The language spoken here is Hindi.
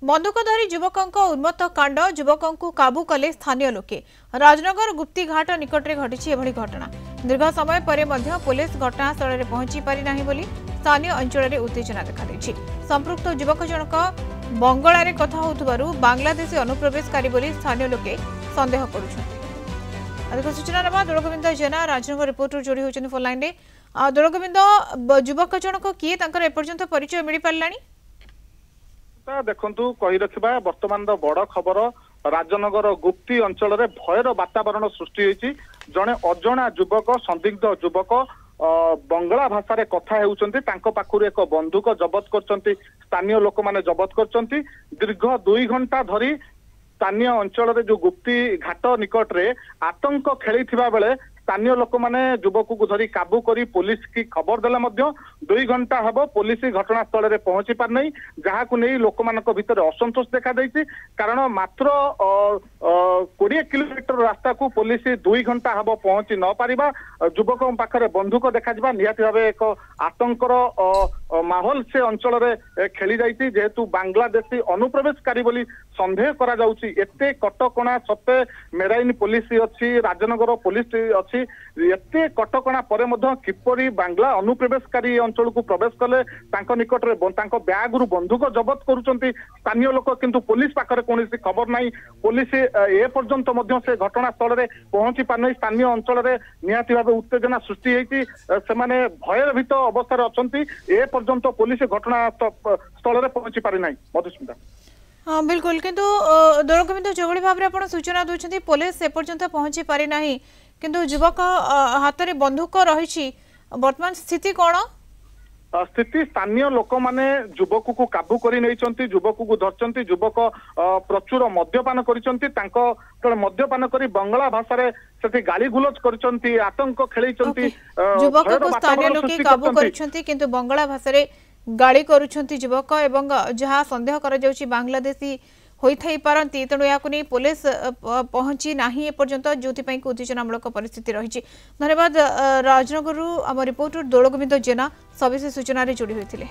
बंधुकधारी युवकों उन्मत्त कांड युवकों काबू कले स्थानीय लोके राजनगर गुप्ती घाट निकट में घटी एभली घटना दीर्घ समय पर पुलिस घटनास्थल में पहुंची पारिना बोली स्थानीय अंचल में उत्तेजना देखा संपृक्त युवक जनक बंगलार कथा होथुबारु बांग्लादेशी अनुप्रवेशकारी बोली स्थानीय लोके संदेह करुछन्ति। अधिक सूचना नवा दोलगोविंद जेना राजनगर रिपोर्टर जोड़ी होचन फोन लाइन रे दोलगोविंद युवक जनक किए तांकर एपर्यंत परिचय मिल पारलानी देखु कही रखा बर्तमान बड़ खबर राजनगर गुप्ती अंचल में भयर वातावरण सृष्टि होती जड़े अजणा युवक संदिग्ध युवक बंगला भाषा रे कथा हेउचंती तांको पाखुर एक बंदूक जबत करचंती स्थानीय लोक माने जबत करचंती दीर्घ 2 घंटा धरी स्थानीय अंचल रे जो गुप्ती घाट निकट रे आतंक खेली बेले स्थानीय लोक माने युवक को धरी काबू करी पुलिस की खबर देला मध्य 2 घंटा हब पुलिस घटनास्थल में पहुंची पार नहीं जहाँ को नहीं लोक मान भितर असंतोष देखा देती कारण मात्र 20 किलोमीटर रास्ता को पुलिस 2 घंटा हब पहुंची न पारिबा युवक पाखरे बंदूक देखा निहाती भाव एक आतंकर माहौल से अंचल में खेली जाइए जेहेतु बांग्लादेशी अनुप्रवेशकारी बोली संदेह करा जाउची एते कटकणा सत्ते मेराइन पुलिस अच्छी राजनगर पुलिस अच्छी एते कटकणा परे मध्य किपरि बांग्ला अनुप्रवेशकारी अंचल को प्रवेश कले तांको निकट रे तांको बैग रु बंदूक जबत करूचंती स्थानीय लोक किंतु पुलिस पाखरे कोनोसी खबर नाही पुलिस ए पर्यंत मध्य से घटनास्थल में पहुंची पार नहीं स्थानीय अंचल में निहाती भाव उत्तेजना सृष्टि होती से माने भयभीत अवस्था अछंती ए पर्यंत पुलिस घटनास्थल में पहुंची पारि नाही मधुस्मिता। हाँ बिल्कुल किंतु दोलगोविंद जो भाव में आप सूचना दूसरी पुलिस ए पर्यंत पहुंची पारि नाही किंतु युवक हाथ में बंदूक रही वर्तमान स्थिति कौन स्थिति स्थानीय लोक माने युवक को काबू कर युवक को धरचंती युवक प्रचुर मद्यपान कर मद्यपान कर बंगला भाषा रे सेठी गाली गुलज करचंती आतंक खेलैचंती युवक को स्थानीय लोक काबू करचंती किंतु बंगला भाषा रे गाली करुछंती युवक एवं जहाँ संदेह करा जाउची बांग्लादेशी होई पारती तेणु या पुलिस पहुंची नाही एपर्यंत जो उत्तेजनामूलक परिस्थिति रही। धन्यवाद राजनगर आम रिपोर्टर दोलगोविंद जेना सविशेष सूचना जोड़ी होते।